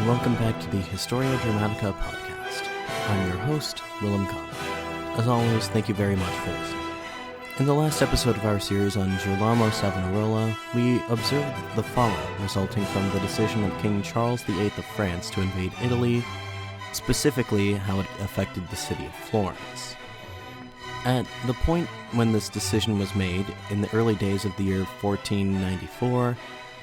and welcome back to the Historia Dramatica podcast. I'm your host, Willem Kahn. As always, thank you very much for listening. In the last episode of our series on Girolamo Savonarola, we observed the fallout resulting from the decision of King Charles VIII of France to invade Italy, specifically how it affected the city of Florence. At the point when this decision was made, in the early days of the year 1494,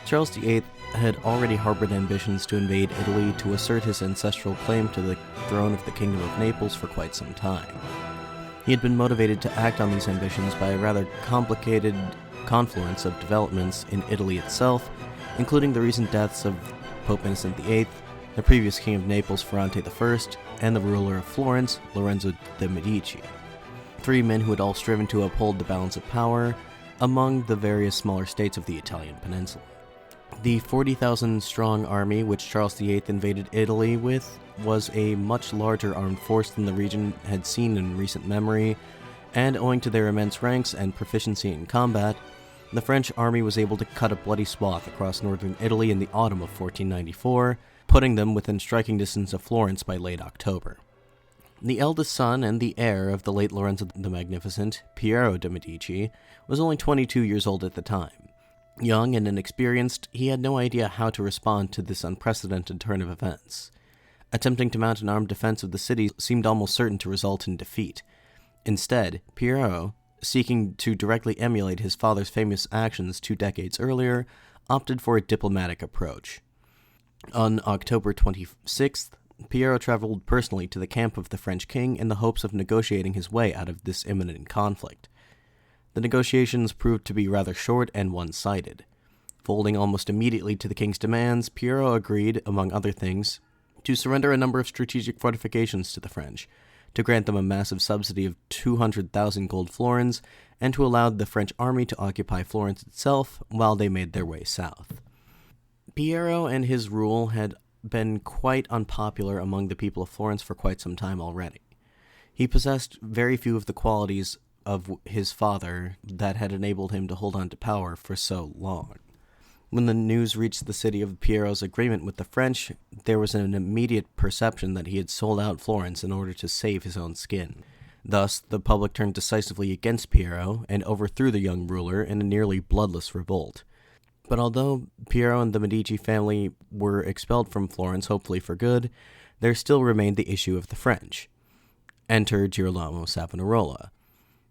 Charles VIII had already harbored ambitions to invade Italy to assert his ancestral claim to the throne of the Kingdom of Naples for quite some time. He had been motivated to act on these ambitions by a rather complicated confluence of developments in Italy itself, including the recent deaths of Pope Innocent VIII, the previous King of Naples, Ferrante I, and the ruler of Florence, Lorenzo de' Medici. Three men who had all striven to uphold the balance of power among the various smaller states of the Italian peninsula. The 40,000-strong army which Charles VIII invaded Italy with was a much larger armed force than the region had seen in recent memory, and owing to their immense ranks and proficiency in combat, the French army was able to cut a bloody swath across northern Italy in the autumn of 1494, putting them within striking distance of Florence by late October. The eldest son and the heir of the late Lorenzo the Magnificent, Piero de' Medici, was only 22 years old at the time. Young and inexperienced, he had no idea how to respond to this unprecedented turn of events. Attempting to mount an armed defense of the city seemed almost certain to result in defeat. Instead, Piero, seeking to directly emulate his father's famous actions 2 decades earlier, opted for a diplomatic approach. On October 26th, Piero traveled personally to the camp of the French king in the hopes of negotiating his way out of this imminent conflict. The negotiations proved to be rather short and one-sided. Folding almost immediately to the king's demands, Piero agreed, among other things, to surrender a number of strategic fortifications to the French, to grant them a massive subsidy of 200,000 gold florins, and to allow the French army to occupy Florence itself while they made their way south. Piero and his rule had been quite unpopular among the people of Florence for quite some time already. He possessed very few of the qualities of his father that had enabled him to hold on to power for so long. When the news reached the city of Piero's agreement with the French, there was an immediate perception that he had sold out Florence in order to save his own skin. Thus, the public turned decisively against Piero and overthrew the young ruler in a nearly bloodless revolt. But although Piero and the Medici family were expelled from Florence, hopefully for good, there still remained the issue of the French. Enter Girolamo Savonarola.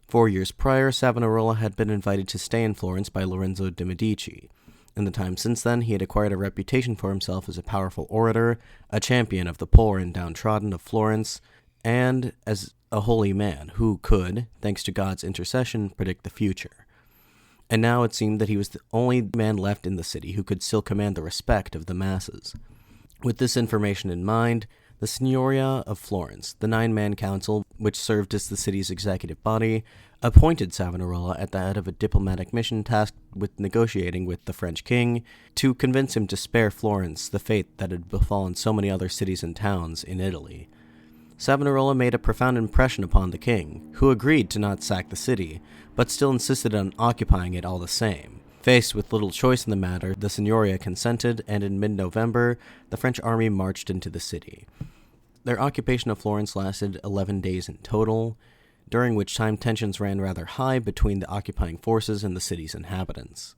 4 years prior, Savonarola had been invited to stay in Florence by Lorenzo de' Medici. In the time since then, he had acquired a reputation for himself as a powerful orator, a champion of the poor and downtrodden of Florence, and as a holy man who could, thanks to God's intercession, predict the future. And now it seemed that he was the only man left in the city who could still command the respect of the masses. With this information in mind, the Signoria of Florence, the 9-man council, which served as the city's executive body, appointed Savonarola at the head of a diplomatic mission tasked with negotiating with the French king to convince him to spare Florence the fate that had befallen so many other cities and towns in Italy. Savonarola made a profound impression upon the king, who agreed to not sack the city, but still insisted on occupying it all the same. Faced with little choice in the matter, the Signoria consented, and in mid-November, the French army marched into the city. Their occupation of Florence lasted 11 days in total, during which time tensions ran rather high between the occupying forces and the city's inhabitants.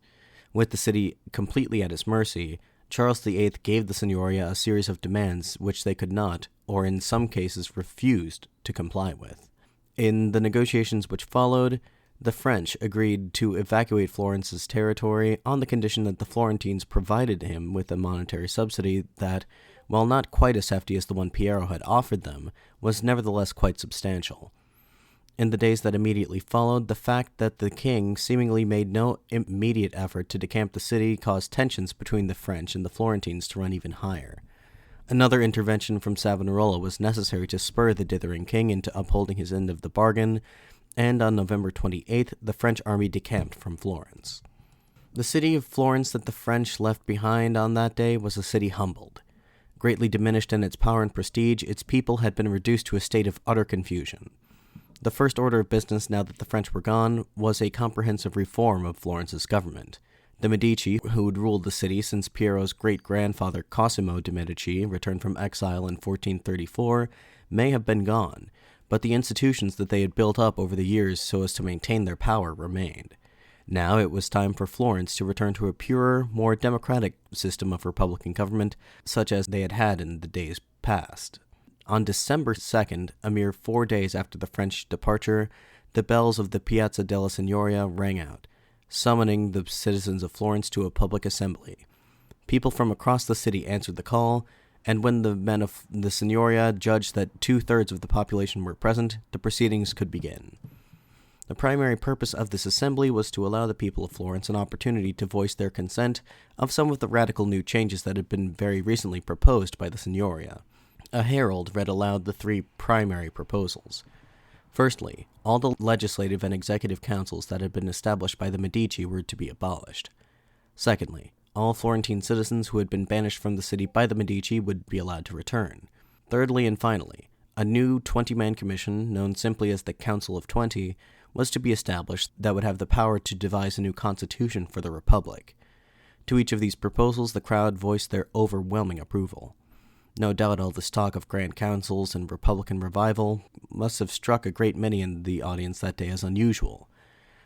With the city completely at his mercy, Charles VIII gave the Signoria a series of demands which they could not, or in some cases refused, to comply with. In the negotiations which followed, the French agreed to evacuate Florence's territory on the condition that the Florentines provided him with a monetary subsidy that, while not quite as hefty as the one Piero had offered them, was nevertheless quite substantial. In the days that immediately followed, the fact that the king seemingly made no immediate effort to decamp the city caused tensions between the French and the Florentines to run even higher. Another intervention from Savonarola was necessary to spur the dithering king into upholding his end of the bargain, and on November 28th, the French army decamped from Florence. The city of Florence that the French left behind on that day was a city humbled. Greatly diminished in its power and prestige, its people had been reduced to a state of utter confusion. The first order of business, now that the French were gone, was a comprehensive reform of Florence's government. The Medici, who had ruled the city since Piero's great-grandfather Cosimo de' Medici returned from exile in 1434, may have been gone, but the institutions that they had built up over the years so as to maintain their power remained. Now it was time for Florence to return to a purer, more democratic system of republican government, such as they had had in the days past. On December 2nd, a mere 4 days after the French departure, the bells of the Piazza della Signoria rang out, summoning the citizens of Florence to a public assembly. People from across the city answered the call, and when the men of the Signoria judged that 2/3 of the population were present, the proceedings could begin. The primary purpose of this assembly was to allow the people of Florence an opportunity to voice their consent of some of the radical new changes that had been very recently proposed by the Signoria. A herald read aloud the 3 primary proposals. Firstly, all the legislative and executive councils that had been established by the Medici were to be abolished. Secondly, all Florentine citizens who had been banished from the city by the Medici would be allowed to return. Thirdly and finally, a new 20-man commission, known simply as the Council of 20, was to be established that would have the power to devise a new constitution for the Republic. To each of these proposals, the crowd voiced their overwhelming approval. No doubt all this talk of grand councils and Republican revival must have struck a great many in the audience that day as unusual.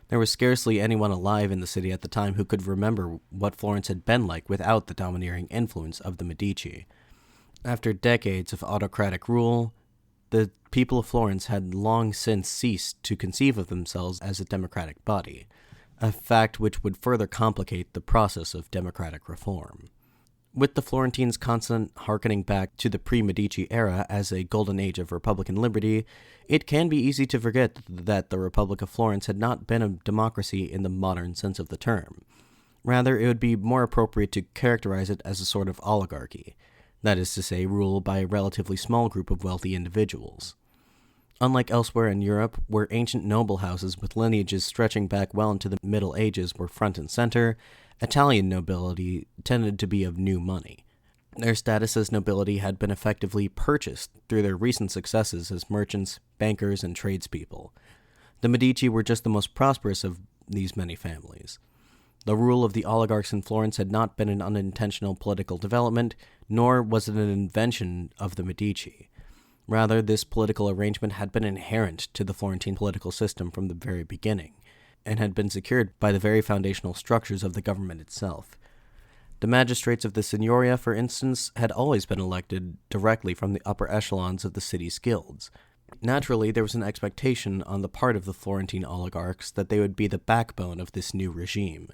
There was scarcely anyone alive in the city at the time who could remember what Florence had been like without the domineering influence of the Medici. After decades of autocratic rule, the people of Florence had long since ceased to conceive of themselves as a democratic body, a fact which would further complicate the process of democratic reform. With the Florentines' constant hearkening back to the pre-Medici era as a golden age of Republican liberty, it can be easy to forget that the Republic of Florence had not been a democracy in the modern sense of the term. Rather, it would be more appropriate to characterize it as a sort of oligarchy, that is to say, ruled by a relatively small group of wealthy individuals. Unlike elsewhere in Europe, where ancient noble houses with lineages stretching back well into the Middle Ages were front and center, Italian nobility tended to be of new money. Their status as nobility had been effectively purchased through their recent successes as merchants, bankers, and tradespeople. The Medici were just the most prosperous of these many families. The rule of the oligarchs in Florence had not been an unintentional political development, nor was it an invention of the Medici. Rather, this political arrangement had been inherent to the Florentine political system from the very beginning, and had been secured by the very foundational structures of the government itself. The magistrates of the Signoria, for instance, had always been elected directly from the upper echelons of the city's guilds. Naturally, there was an expectation on the part of the Florentine oligarchs that they would be the backbone of this new regime.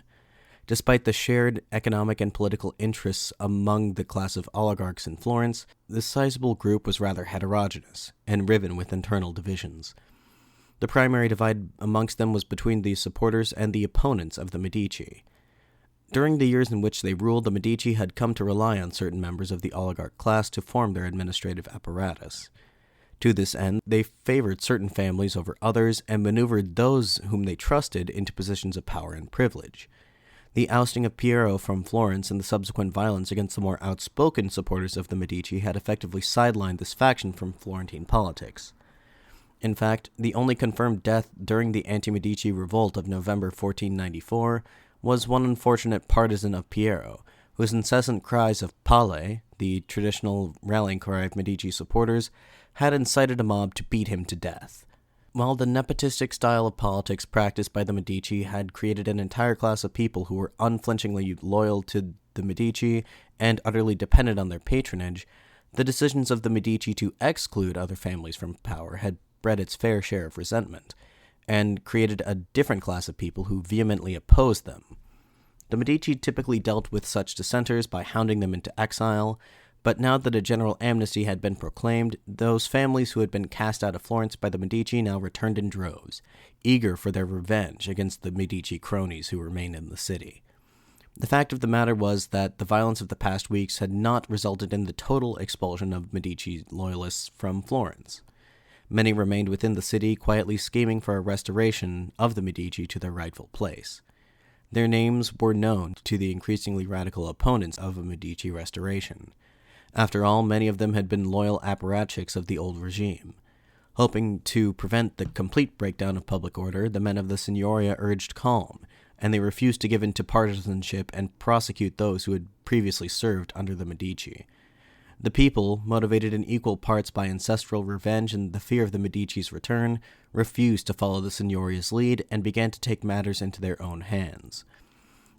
Despite the shared economic and political interests among the class of oligarchs in Florence, this sizable group was rather heterogeneous and riven with internal divisions. The primary divide amongst them was between the supporters and the opponents of the Medici. During the years in which they ruled, the Medici had come to rely on certain members of the oligarch class to form their administrative apparatus. To this end, they favored certain families over others and maneuvered those whom they trusted into positions of power and privilege. The ousting of Piero from Florence and the subsequent violence against the more outspoken supporters of the Medici had effectively sidelined this faction from Florentine politics. In fact, the only confirmed death during the anti-Medici revolt of November 1494 was one unfortunate partisan of Piero, whose incessant cries of Palle, the traditional rallying cry of Medici supporters, had incited a mob to beat him to death. While the nepotistic style of politics practiced by the Medici had created an entire class of people who were unflinchingly loyal to the Medici and utterly dependent on their patronage, the decisions of the Medici to exclude other families from power had bred its fair share of resentment, and created a different class of people who vehemently opposed them. The Medici typically dealt with such dissenters by hounding them into exile, but now that a general amnesty had been proclaimed, those families who had been cast out of Florence by the Medici now returned in droves, eager for their revenge against the Medici cronies who remained in the city. The fact of the matter was that the violence of the past weeks had not resulted in the total expulsion of Medici loyalists from Florence. Many remained within the city, quietly scheming for a restoration of the Medici to their rightful place. Their names were known to the increasingly radical opponents of a Medici restoration. After all, many of them had been loyal apparatchiks of the old regime. Hoping to prevent the complete breakdown of public order, the men of the Signoria urged calm, and they refused to give in to partisanship and prosecute those who had previously served under the Medici. The people, motivated in equal parts by ancestral revenge and the fear of the Medici's return, refused to follow the Signoria's lead and began to take matters into their own hands.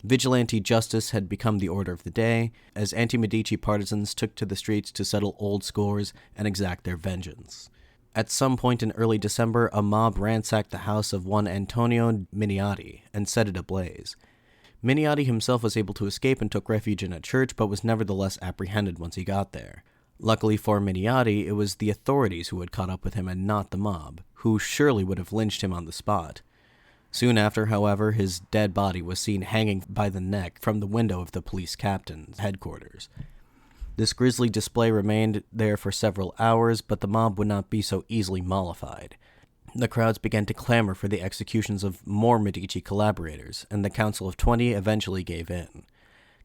Vigilante justice had become the order of the day, as anti-Medici partisans took to the streets to settle old scores and exact their vengeance. At some point in early December, a mob ransacked the house of one Antonio Miniati and set it ablaze. Miniati himself was able to escape and took refuge in a church, but was nevertheless apprehended once he got there. Luckily for Miniati, it was the authorities who had caught up with him and not the mob, who surely would have lynched him on the spot. Soon after, however, his dead body was seen hanging by the neck from the window of the police captain's headquarters. This grisly display remained there for several hours, but the mob would not be so easily mollified. The crowds began to clamor for the executions of more Medici collaborators, and the Council of 20 eventually gave in.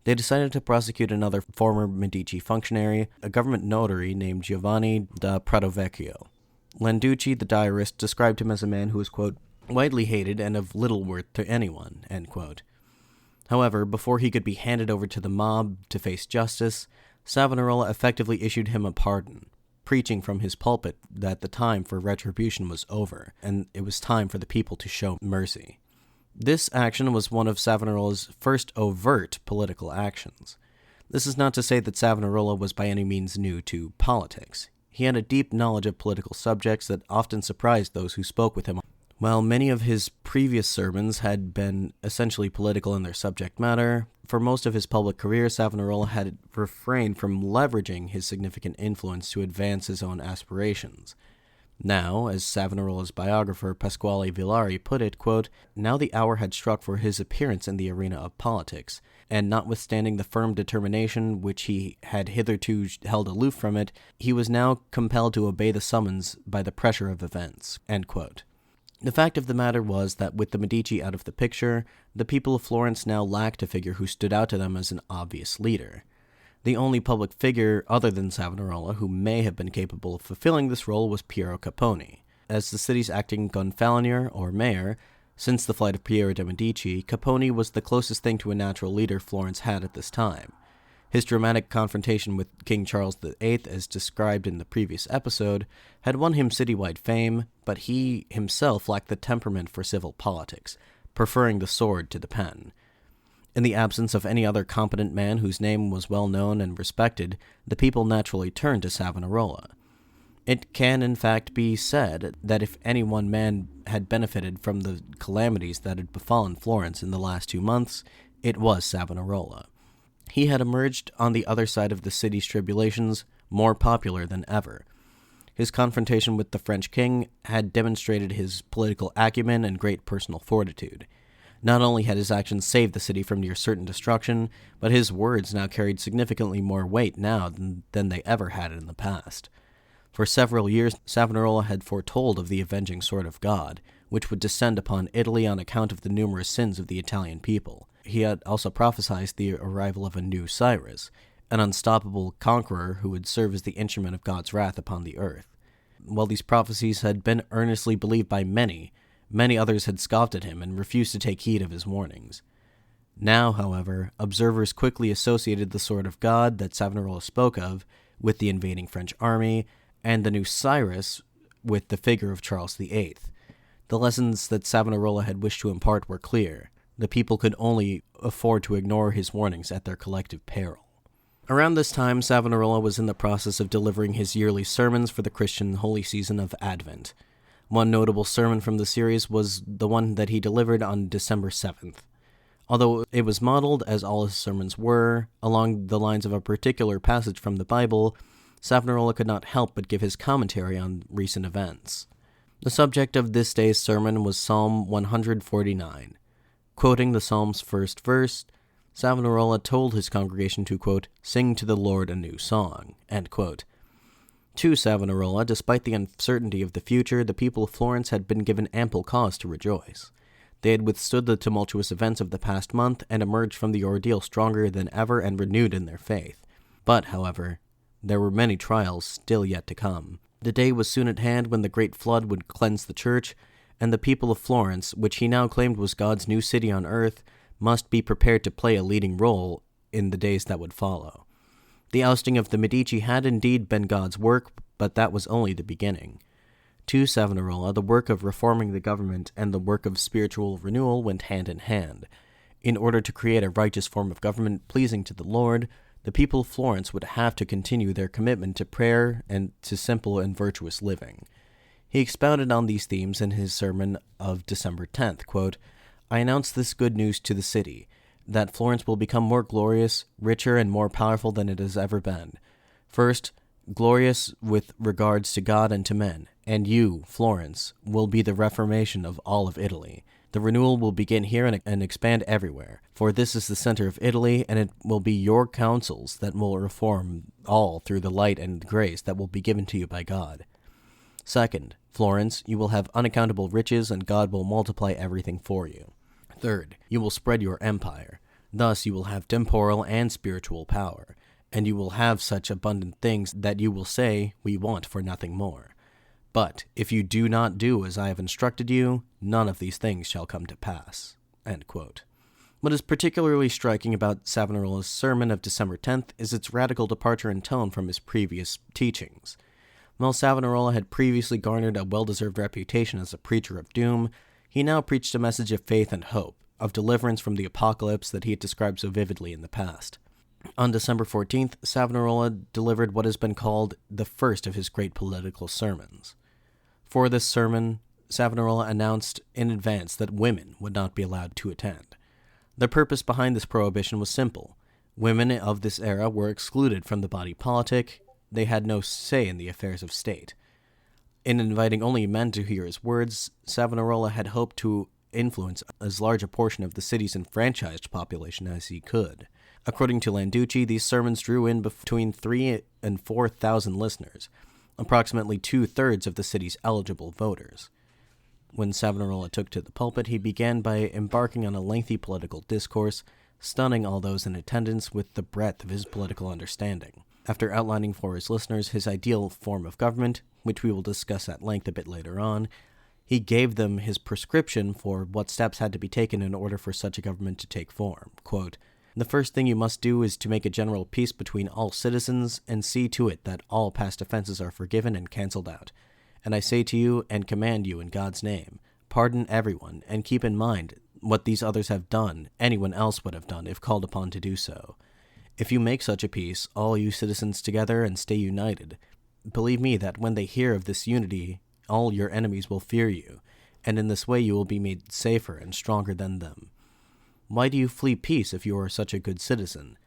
They decided to prosecute another former Medici functionary, a government notary named Giovanni da Pradovecchio. Landucci, the diarist, described him as a man who was, quote, widely hated and of little worth to anyone, end quote. However, before he could be handed over to the mob to face justice, Savonarola effectively issued him a pardon, preaching from his pulpit that the time for retribution was over, and it was time for the people to show mercy. This action was one of Savonarola's first overt political actions. This is not to say that Savonarola was by any means new to politics. He had a deep knowledge of political subjects that often surprised those who spoke with him. While many of his previous sermons had been essentially political in their subject matter, for most of his public career, Savonarola had refrained from leveraging his significant influence to advance his own aspirations. Now, as Savonarola's biographer Pasquale Villari put it, quote, now the hour had struck for his appearance in the arena of politics, and notwithstanding the firm determination which he had hitherto held aloof from it, he was now compelled to obey the summons by the pressure of events, end quote. The fact of the matter was that with the Medici out of the picture, the people of Florence now lacked a figure who stood out to them as an obvious leader. The only public figure other than Savonarola who may have been capable of fulfilling this role was Piero Capponi. As the city's acting gonfalonier, or mayor, since the flight of Piero de' Medici, Capponi was the closest thing to a natural leader Florence had at this time. His dramatic confrontation with King Charles VIII, as described in the previous episode, had won him citywide fame, but he himself lacked the temperament for civil politics, preferring the sword to the pen. In the absence of any other competent man whose name was well known and respected, the people naturally turned to Savonarola. It can, in fact, be said that if any one man had benefited from the calamities that had befallen Florence in the last 2 months, it was Savonarola. He had emerged on the other side of the city's tribulations more popular than ever. His confrontation with the French king had demonstrated his political acumen and great personal fortitude. Not only had his actions saved the city from near certain destruction, but his words now carried significantly more weight now than they ever had in the past. For several years, Savonarola had foretold of the avenging sword of God, which would descend upon Italy on account of the numerous sins of the Italian people. He had also prophesied the arrival of a new Cyrus, an unstoppable conqueror who would serve as the instrument of God's wrath upon the earth. While these prophecies had been earnestly believed by many others had scoffed at him and refused to take heed of his warnings. Now, however, observers quickly associated the sword of God that Savonarola spoke of with the invading French army, and the new Cyrus with the figure of Charles VIII. The lessons that Savonarola had wished to impart were clear. The people could only afford to ignore his warnings at their collective peril. Around this time, Savonarola was in the process of delivering his yearly sermons for the Christian holy season of Advent. One notable sermon from the series was the one that he delivered on December 7th. Although it was modeled, as all his sermons were, along the lines of a particular passage from the Bible, Savonarola could not help but give his commentary on recent events. The subject of this day's sermon was Psalm 149. Quoting the psalm's first verse, Savonarola told his congregation to, quote, sing to the Lord a new song, end quote. To Savonarola, despite the uncertainty of the future, the people of Florence had been given ample cause to rejoice. They had withstood the tumultuous events of the past month and emerged from the ordeal stronger than ever and renewed in their faith. But, however, there were many trials still yet to come. The day was soon at hand when the great flood would cleanse the church, and the people of Florence, which he now claimed was God's new city on earth, must be prepared to play a leading role in the days that would follow. The ousting of the Medici had indeed been God's work, but that was only the beginning. To Savonarola, the work of reforming the government and the work of spiritual renewal went hand in hand. In order to create a righteous form of government pleasing to the Lord, the people of Florence would have to continue their commitment to prayer and to simple and virtuous living. He expounded on these themes in his sermon of December 10th, quote, "I announce this good news to the city, that Florence will become more glorious, richer, and more powerful than it has ever been. First, glorious with regards to God and to men, and you, Florence, will be the Reformation of all of Italy. The renewal will begin here and expand everywhere, for this is the center of Italy, and it will be your counsels that will reform all through the light and grace that will be given to you by God. Second, Florence, you will have unaccountable riches, and God will multiply everything for you. Third, you will spread your empire. Thus you will have temporal and spiritual power, and you will have such abundant things that you will say, 'We want for nothing more.' But if you do not do as I have instructed you, none of these things shall come to pass." End quote. What is particularly striking about Savonarola's sermon of December 10th is its radical departure in tone from his previous teachings. While Savonarola had previously garnered a well-deserved reputation as a preacher of doom, he now preached a message of faith and hope, of deliverance from the apocalypse that he had described so vividly in the past. On December 14th, Savonarola delivered what has been called the first of his great political sermons. For this sermon, Savonarola announced in advance that women would not be allowed to attend. The purpose behind this prohibition was simple. Women of this era were excluded from the body politic. They had no say in the affairs of state. In inviting only men to hear his words, Savonarola had hoped to influence as large a portion of the city's enfranchised population as he could. According to Landucci, these sermons drew in between 3,000 and 4,000 listeners, approximately 2/3 of the city's eligible voters. When Savonarola took to the pulpit, he began by embarking on a lengthy political discourse, stunning all those in attendance with the breadth of his political understanding. After outlining for his listeners his ideal form of government, which we will discuss at length a bit later on, he gave them his prescription for what steps had to be taken in order for such a government to take form. Quote, "The first thing you must do is to make a general peace between all citizens and see to it that all past offenses are forgiven and cancelled out. And I say to you and command you in God's name, pardon everyone and keep in mind what these others have done, anyone else would have done if called upon to do so. If you make such a peace, all you citizens together, and stay united, believe me that when they hear of this unity, all your enemies will fear you, and in this way you will be made safer and stronger than them. Why do you flee peace if you are such a good citizen?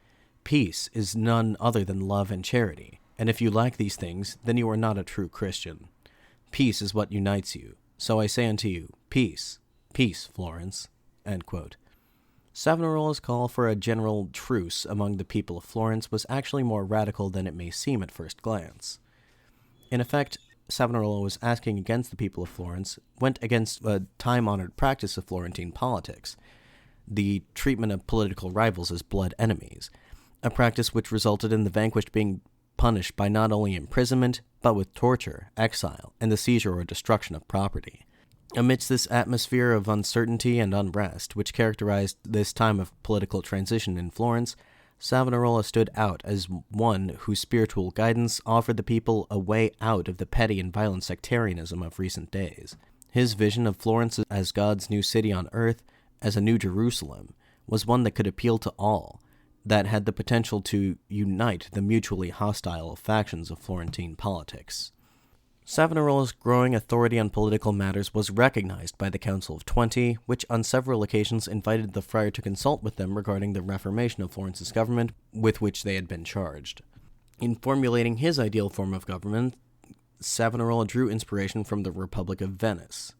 Peace is none other than love and charity, and if you lack these things, then you are not a true Christian. Peace is what unites you. So I say unto you, peace, peace, Florence." End quote. Savonarola's call for a general truce among the people of Florence was actually more radical than it may seem at first glance. In effect, Savonarola was asking against the people of Florence, went against a time-honored practice of Florentine politics, the treatment of political rivals as blood enemies, a practice which resulted in the vanquished being punished by not only imprisonment, but with torture, exile, and the seizure or destruction of property. Amidst this atmosphere of uncertainty and unrest, which characterized this time of political transition in Florence, Savonarola stood out as one whose spiritual guidance offered the people a way out of the petty and violent sectarianism of recent days. His vision of Florence as God's new city on earth, as a new Jerusalem, was one that could appeal to all, that had the potential to unite the mutually hostile factions of Florentine politics. Savonarola's growing authority on political matters was recognized by the Council of 20, which on several occasions invited the friar to consult with them regarding the reformation of Florence's government with which they had been charged. In formulating his ideal form of government, Savonarola drew inspiration from the Republic of Venice.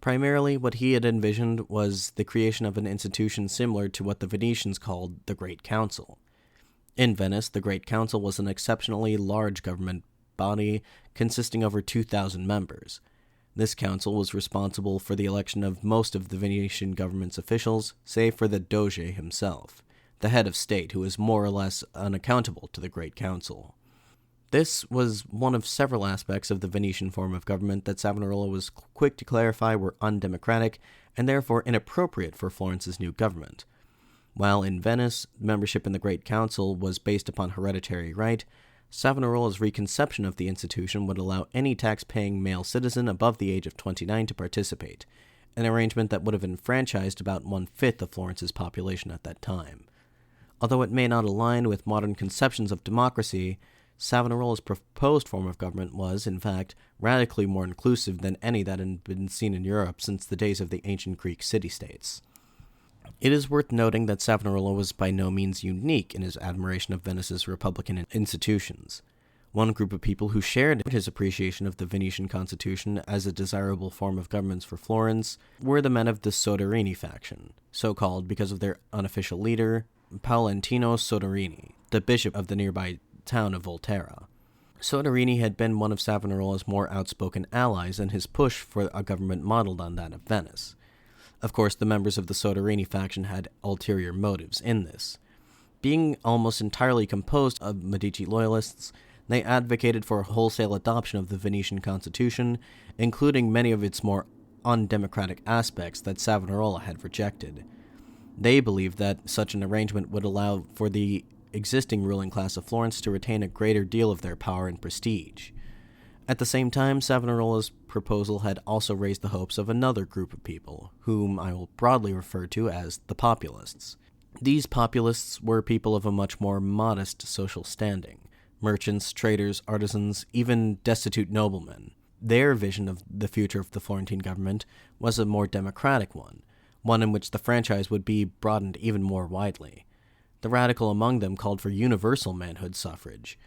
Primarily, what he had envisioned was the creation of an institution similar to what the Venetians called the Great Council. In Venice, the Great Council was an exceptionally large government body consisting of over 2,000 members. This council was responsible for the election of most of the Venetian government's officials, save for the Doge himself, the head of state who was more or less unaccountable to the Great Council. This was one of several aspects of the Venetian form of government that Savonarola was quick to clarify were undemocratic and therefore inappropriate for Florence's new government. While in Venice, membership in the Great Council was based upon hereditary right, Savonarola's reconception of the institution would allow any tax-paying male citizen above the age of 29 to participate, an arrangement that would have enfranchised about one-fifth of Florence's population at that time. Although it may not align with modern conceptions of democracy, Savonarola's proposed form of government was, in fact, radically more inclusive than any that had been seen in Europe since the days of the ancient Greek city-states. It is worth noting that Savonarola was by no means unique in his admiration of Venice's republican institutions. One group of people who shared his appreciation of the Venetian constitution as a desirable form of governance for Florence were the men of the Soderini faction, so called because of their unofficial leader, Paolentino Soderini, the bishop of the nearby town of Volterra. Soderini had been one of Savonarola's more outspoken allies in his push for a government modeled on that of Venice. Of course, the members of the Soderini faction had ulterior motives in this. Being almost entirely composed of Medici loyalists, they advocated for a wholesale adoption of the Venetian constitution, including many of its more undemocratic aspects that Savonarola had rejected. They believed that such an arrangement would allow for the existing ruling class of Florence to retain a greater deal of their power and prestige. At the same time, Savonarola's proposal had also raised the hopes of another group of people, whom I will broadly refer to as the populists. These populists were people of a much more modest social standing: merchants, traders, artisans, even destitute noblemen. Their vision of the future of the Florentine government was a more democratic one in which the franchise would be broadened even more widely. The radical among them called for universal manhood suffrage,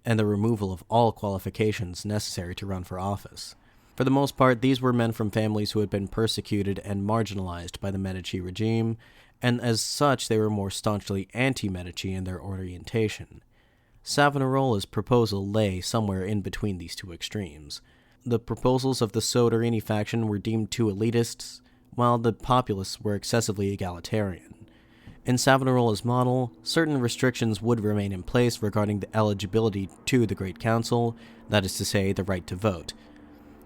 and the removal of all qualifications necessary to run for office. For the most part, these were men from families who had been persecuted and marginalized by the Medici regime, and as such they were more staunchly anti-Medici in their orientation. Savonarola's proposal lay somewhere in between these two extremes. The proposals of the Soderini faction were deemed too elitist, while the populists were excessively egalitarian. In Savonarola's model, certain restrictions would remain in place regarding the eligibility to the Great Council, that is to say, the right to vote.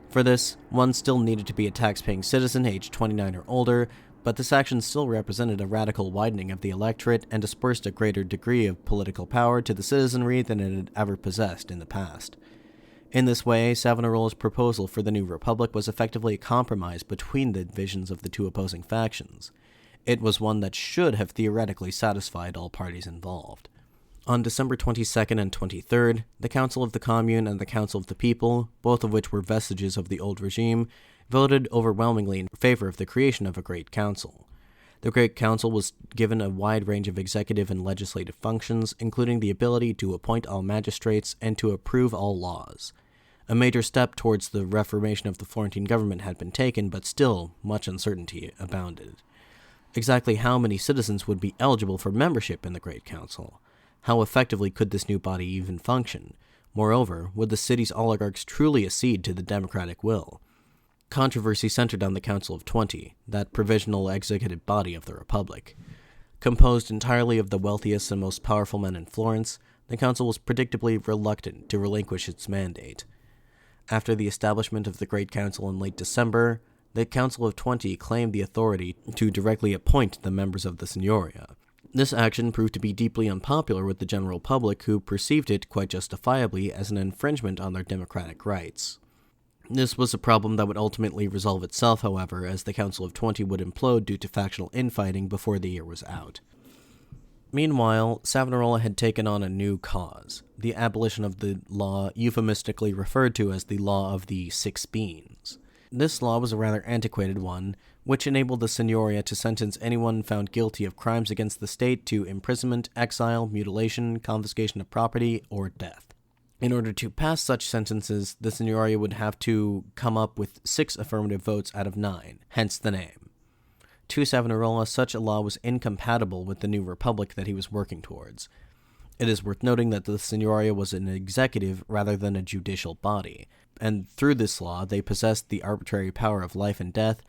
For this, one still needed to be a tax-paying citizen aged 29 or older, but this action still represented a radical widening of the electorate and dispersed a greater degree of political power to the citizenry than it had ever possessed in the past. In this way, Savonarola's proposal for the new republic was effectively a compromise between the visions of the two opposing factions. It was one that should have theoretically satisfied all parties involved. On December 22nd and 23rd, the Council of the Commune and the Council of the People, both of which were vestiges of the old regime, voted overwhelmingly in favor of the creation of a Great Council. The Great Council was given a wide range of executive and legislative functions, including the ability to appoint all magistrates and to approve all laws. A major step towards the reformation of the Florentine government had been taken, but still much uncertainty abounded. Exactly how many citizens would be eligible for membership in the Great Council? How effectively could this new body even function? Moreover, would the city's oligarchs truly accede to the democratic will? Controversy centered on the Council of 20, that provisional executive body of the Republic. Composed entirely of the wealthiest and most powerful men in Florence, the council was predictably reluctant to relinquish its mandate. After the establishment of the Great Council in late December, the Council of 20 claimed the authority to directly appoint the members of the Signoria. This action proved to be deeply unpopular with the general public, who perceived it, quite justifiably, as an infringement on their democratic rights. This was a problem that would ultimately resolve itself, however, as the Council of 20 would implode due to factional infighting before the year was out. Meanwhile, Savonarola had taken on a new cause, the abolition of the law euphemistically referred to as the Law of the Six Beans. This law was a rather antiquated one, which enabled the Signoria to sentence anyone found guilty of crimes against the state to imprisonment, exile, mutilation, confiscation of property, or death. In order to pass such sentences, the Signoria would have to come up with 6 affirmative votes out of 9, hence the name. To Savonarola, such a law was incompatible with the new republic that he was working towards. It is worth noting that the Signoria was an executive rather than a judicial body, and through this law they possessed the arbitrary power of life and death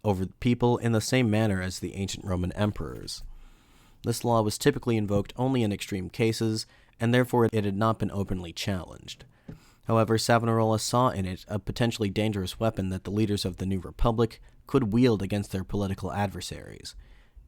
over the people in the same manner as the ancient Roman emperors. This law was typically invoked only in extreme cases, and therefore it had not been openly challenged. However, Savonarola saw in it a potentially dangerous weapon that the leaders of the new republic could wield against their political adversaries,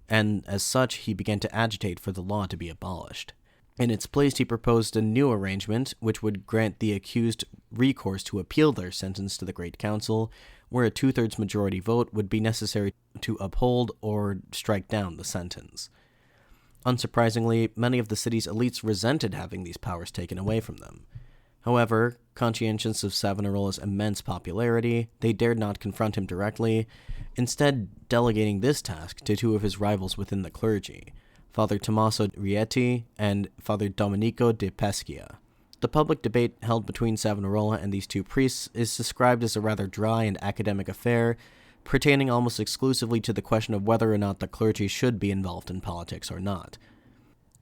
and as such he began to agitate for the law to be abolished. In its place, he proposed a new arrangement which would grant the accused recourse to appeal their sentence to the Great Council, where a two-thirds majority vote would be necessary to uphold or strike down the sentence. Unsurprisingly, many of the city's elites resented having these powers taken away from them. However, conscientious of Savonarola's immense popularity, they dared not confront him directly, instead delegating this task to two of his rivals within the clergy, Father Tommaso Rieti and Father Domenico de Pescia. The public debate held between Savonarola and these two priests is described as a rather dry and academic affair, pertaining almost exclusively to the question of whether or not the clergy should be involved in politics or not.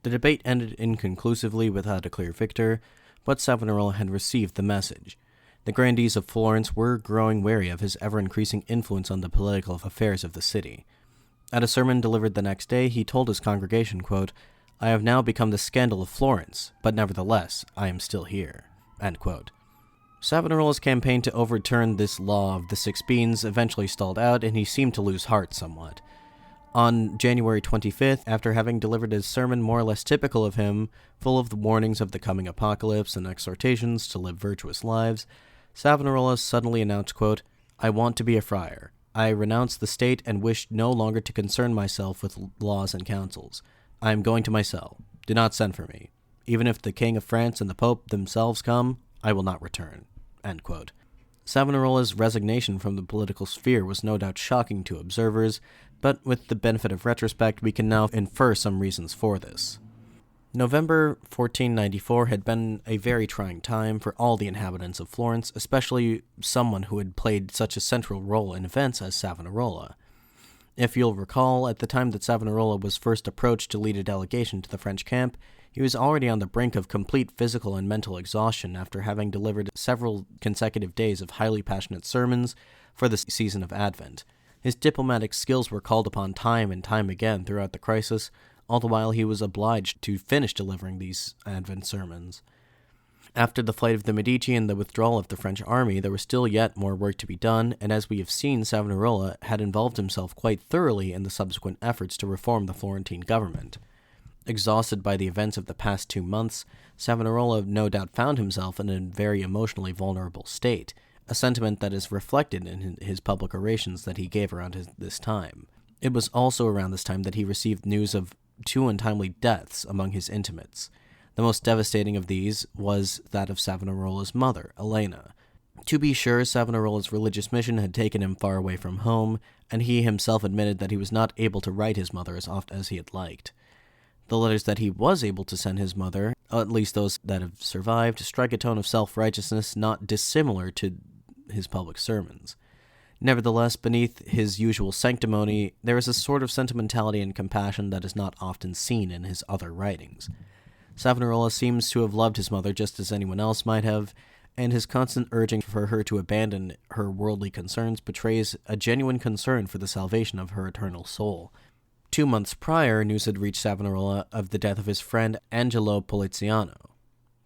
The debate ended inconclusively without a clear victor, but Savonarola had received the message. The grandees of Florence were growing wary of his ever-increasing influence on the political affairs of the city. At a sermon delivered the next day, he told his congregation, quote, "I have now become the scandal of Florence, but nevertheless, I am still here." End quote. Savonarola's campaign to overturn this law of the Six Beans eventually stalled out, and he seemed to lose heart somewhat. On January 25th, after having delivered a sermon more or less typical of him, full of the warnings of the coming apocalypse and exhortations to live virtuous lives, Savonarola suddenly announced, quote, "I want to be a friar. I renounce the state and wish no longer to concern myself with laws and councils. I am going to my cell. Do not send for me. Even if the King of France and the Pope themselves come, I will not return." End quote. Savonarola's resignation from the political sphere was no doubt shocking to observers, but with the benefit of retrospect, we can now infer some reasons for this. November 1494 had been a very trying time for all the inhabitants of Florence, especially someone who had played such a central role in events as Savonarola. If you'll recall, at the time that Savonarola was first approached to lead a delegation to the French camp, he was already on the brink of complete physical and mental exhaustion after having delivered several consecutive days of highly passionate sermons for the season of Advent. His diplomatic skills were called upon time and time again throughout the crisis, all the while he was obliged to finish delivering these Advent sermons. After the flight of the Medici and the withdrawal of the French army, there was still yet more work to be done, and as we have seen, Savonarola had involved himself quite thoroughly in the subsequent efforts to reform the Florentine government. Exhausted by the events of the past 2 months, Savonarola no doubt found himself in a very emotionally vulnerable state, a sentiment that is reflected in his public orations that he gave around this time. It was also around this time that he received news of 2 untimely deaths among his intimates. The most devastating of these was that of Savonarola's mother, Elena. To be sure, Savonarola's religious mission had taken him far away from home, and he himself admitted that he was not able to write his mother as often as he had liked. The letters that he was able to send his mother, at least those that have survived, strike a tone of self-righteousness not dissimilar to his public sermons. Nevertheless, beneath his usual sanctimony, there is a sort of sentimentality and compassion that is not often seen in his other writings. Savonarola seems to have loved his mother just as anyone else might have, and his constant urging for her to abandon her worldly concerns betrays a genuine concern for the salvation of her eternal soul. 2 months prior, news had reached Savonarola of the death of his friend Angelo Poliziano.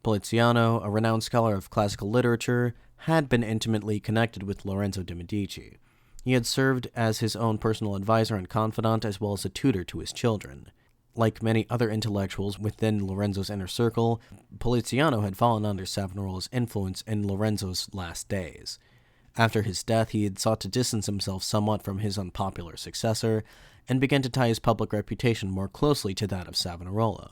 Poliziano, a renowned scholar of classical literature, had been intimately connected with Lorenzo de' Medici. He had served as his own personal advisor and confidant, as well as a tutor to his children. Like many other intellectuals within Lorenzo's inner circle, Poliziano had fallen under Savonarola's influence in Lorenzo's last days. After his death, he had sought to distance himself somewhat from his unpopular successor, and began to tie his public reputation more closely to that of Savonarola.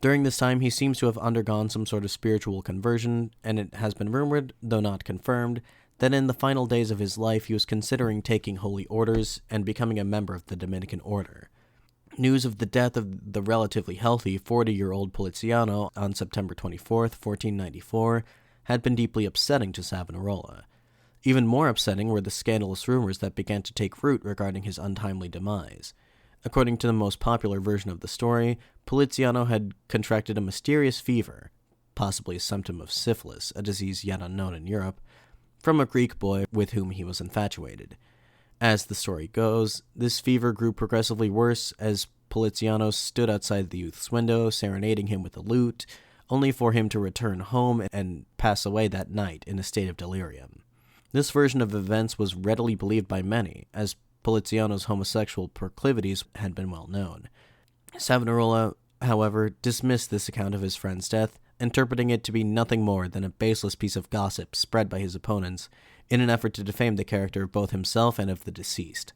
During this time, he seems to have undergone some sort of spiritual conversion, and it has been rumored, though not confirmed, that in the final days of his life he was considering taking holy orders and becoming a member of the Dominican order. News of the death of the relatively healthy 40-year-old Poliziano on September 24, 1494, had been deeply upsetting to Savonarola. Even more upsetting were the scandalous rumors that began to take root regarding his untimely demise. According to the most popular version of the story, Poliziano had contracted a mysterious fever, possibly a symptom of syphilis, a disease yet unknown in Europe, from a Greek boy with whom he was infatuated. As the story goes, this fever grew progressively worse as Poliziano stood outside the youth's window, serenading him with a lute, only for him to return home and pass away that night in a state of delirium. This version of events was readily believed by many, as Poliziano's homosexual proclivities had been well known. Savonarola, however, dismissed this account of his friend's death, interpreting it to be nothing more than a baseless piece of gossip spread by his opponents in an effort to defame the character of both himself and of the deceased.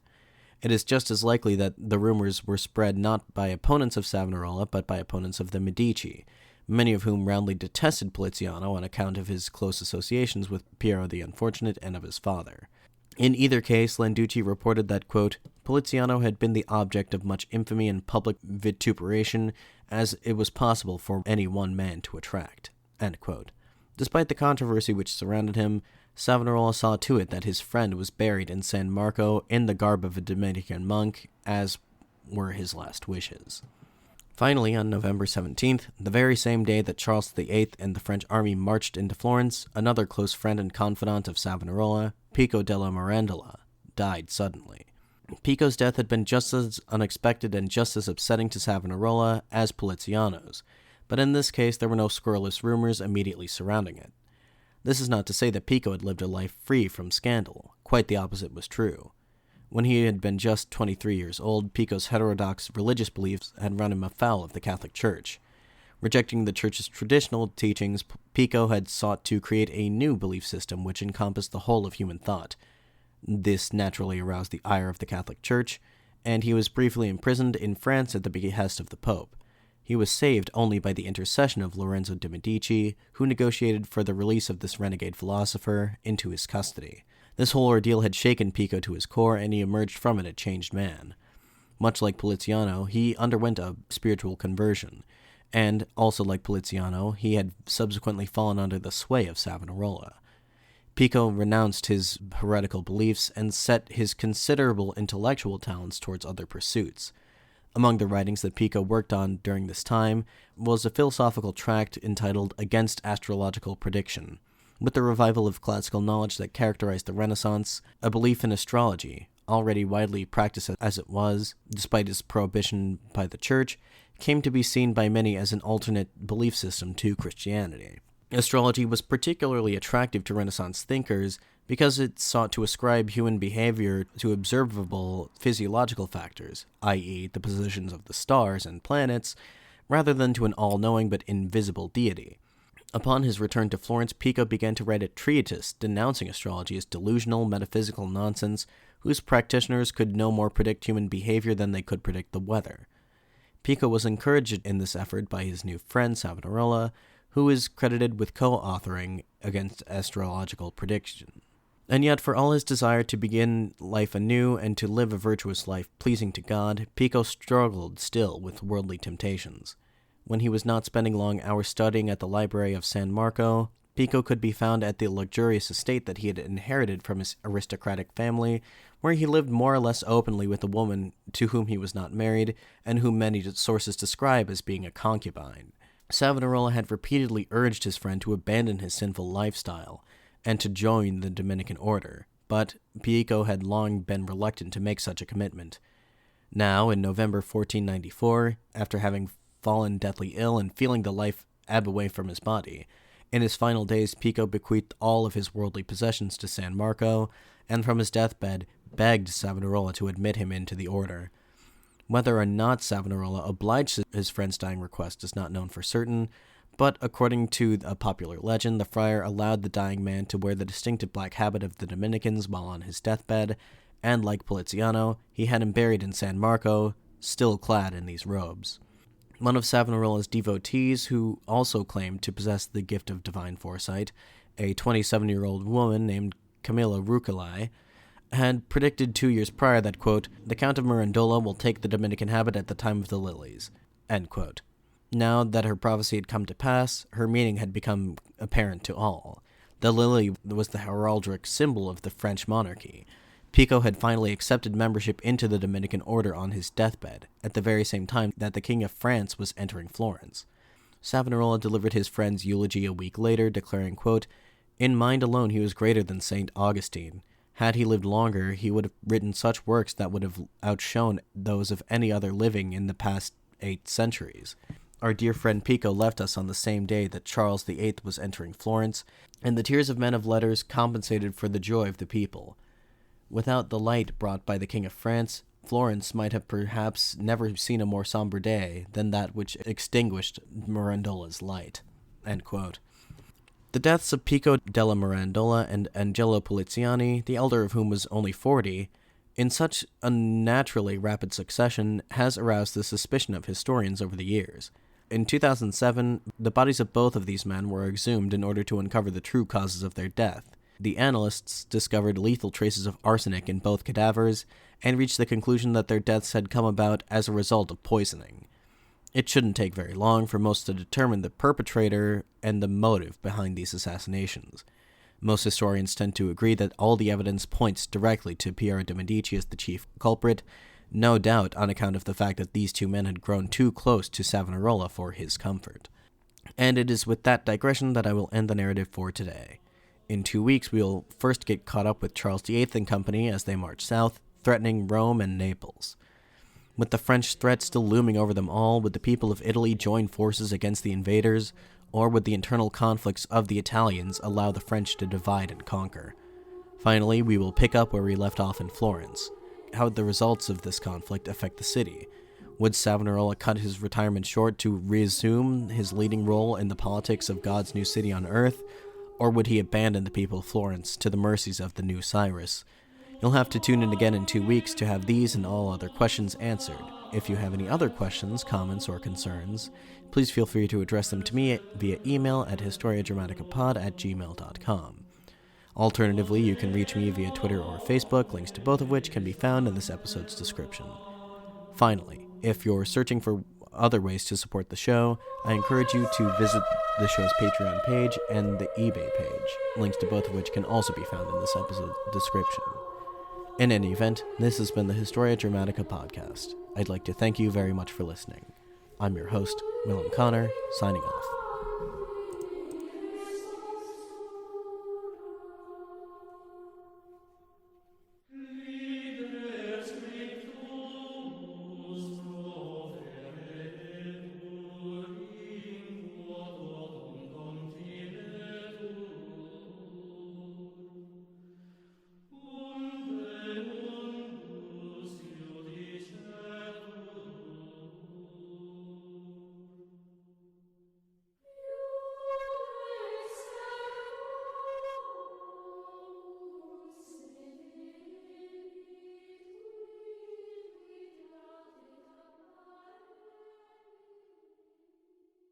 It is just as likely that the rumors were spread not by opponents of Savonarola, but by opponents of the Medici, many of whom roundly detested Poliziano on account of his close associations with Piero the Unfortunate and of his father. In either case, Landucci reported that, quote, Poliziano had been the object of much infamy and public vituperation, as it was possible for any one man to attract, end quote. Despite the controversy which surrounded him, Savonarola saw to it that his friend was buried in San Marco in the garb of a Dominican monk, as were his last wishes. Finally, on November 17th, the very same day that Charles VIII and the French army marched into Florence, another close friend and confidant of Savonarola, Pico della Mirandola, died suddenly. Pico's death had been just as unexpected and just as upsetting to Savonarola as Poliziano's, but in this case there were no scurrilous rumors immediately surrounding it. This is not to say that Pico had lived a life free from scandal. Quite the opposite was true. When he had been just 23 years old, Pico's heterodox religious beliefs had run him afoul of the Catholic Church. Rejecting the Church's traditional teachings, Pico had sought to create a new belief system which encompassed the whole of human thought. This naturally aroused the ire of the Catholic Church, and he was briefly imprisoned in France at the behest of the Pope. He was saved only by the intercession of Lorenzo de' Medici, who negotiated for the release of this renegade philosopher into his custody. This whole ordeal had shaken Pico to his core, and he emerged from it a changed man. Much like Poliziano, he underwent a spiritual conversion, and, also like Poliziano, he had subsequently fallen under the sway of Savonarola. Pico renounced his heretical beliefs and set his considerable intellectual talents towards other pursuits. Among the writings that Pico worked on during this time was a philosophical tract entitled Against Astrological Prediction. With the revival of classical knowledge that characterized the Renaissance, a belief in astrology, already widely practiced as it was, despite its prohibition by the Church, came to be seen by many as an alternate belief system to Christianity. Astrology was particularly attractive to Renaissance thinkers because it sought to ascribe human behavior to observable physiological factors, i.e., the positions of the stars and planets, rather than to an all-knowing but invisible deity. Upon his return to Florence, Pico began to write a treatise denouncing astrology as delusional, metaphysical nonsense whose practitioners could no more predict human behavior than they could predict the weather. Pico was encouraged in this effort by his new friend Savonarola, who is credited with co-authoring Against Astrological Prediction. And yet, for all his desire to begin life anew and to live a virtuous life pleasing to God, Pico struggled still with worldly temptations. When he was not spending long hours studying at the library of San Marco, Pico could be found at the luxurious estate that he had inherited from his aristocratic family, where he lived more or less openly with a woman to whom he was not married, and whom many sources describe as being a concubine. Savonarola had repeatedly urged his friend to abandon his sinful lifestyle and to join the Dominican order, but Pico had long been reluctant to make such a commitment. Now, in November 1494, after having fallen deathly ill and feeling the life ebb away from his body, in his final days Pico bequeathed all of his worldly possessions to San Marco, and from his deathbed begged Savonarola to admit him into the order. Whether or not Savonarola obliged his friend's dying request is not known for certain, but according to a popular legend, the friar allowed the dying man to wear the distinctive black habit of the Dominicans while on his deathbed, and like Poliziano, he had him buried in San Marco, still clad in these robes. One of Savonarola's devotees, who also claimed to possess the gift of divine foresight, a 27-year-old woman named Camilla Rucellai, had predicted 2 years prior that, quote, the Count of Mirandola will take the Dominican habit at the time of the lilies, end quote. Now that her prophecy had come to pass, her meaning had become apparent to all. The lily was the heraldic symbol of the French monarchy. Pico had finally accepted membership into the Dominican order on his deathbed, at the very same time that the King of France was entering Florence. Savonarola delivered his friend's eulogy a week later, declaring, quote, in mind alone he was greater than St. Augustine. Had he lived longer, he would have written such works that would have outshone those of any other living in the past 8 centuries. Our dear friend Pico left us on the same day that Charles VIII was entering Florence, and the tears of men of letters compensated for the joy of the people. Without the light brought by the King of France, Florence might have perhaps never seen a more somber day than that which extinguished Mirandola's light." End quote. The deaths of Pico della Mirandola and Angelo Poliziani, the elder of whom was only 40, in such unnaturally rapid succession, has aroused the suspicion of historians over the years. In 2007, the bodies of both of these men were exhumed in order to uncover the true causes of their death. The analysts discovered lethal traces of arsenic in both cadavers and reached the conclusion that their deaths had come about as a result of poisoning. It shouldn't take very long for most to determine the perpetrator and the motive behind these assassinations. Most historians tend to agree that all the evidence points directly to Piero de' Medici as the chief culprit, no doubt on account of the fact that these two men had grown too close to Savonarola for his comfort. And it is with that digression that I will end the narrative for today. In 2 weeks, we will first get caught up with Charles VIII and company as they march south, threatening Rome and Naples. With the French threat still looming over them all, would the people of Italy join forces against the invaders, or would the internal conflicts of the Italians allow the French to divide and conquer? Finally, we will pick up where we left off in Florence. How would the results of this conflict affect the city? Would Savonarola cut his retirement short to resume his leading role in the politics of God's new city on earth, or would he abandon the people of Florence to the mercies of the new Cyrus? You'll have to tune in again in 2 weeks to have these and all other questions answered. If you have any other questions, comments, or concerns, please feel free to address them to me via email at historiadramaticapod@gmail.com. Alternatively, you can reach me via Twitter or Facebook, links to both of which can be found in this episode's description. Finally, if you're searching for other ways to support the show, I encourage you to visit the show's Patreon page and the eBay page, links to both of which can also be found in this episode's description. In any event, this has been the Historia Dramatica podcast. I'd like to thank you very much for listening. I'm your host, Willem Connor, signing off.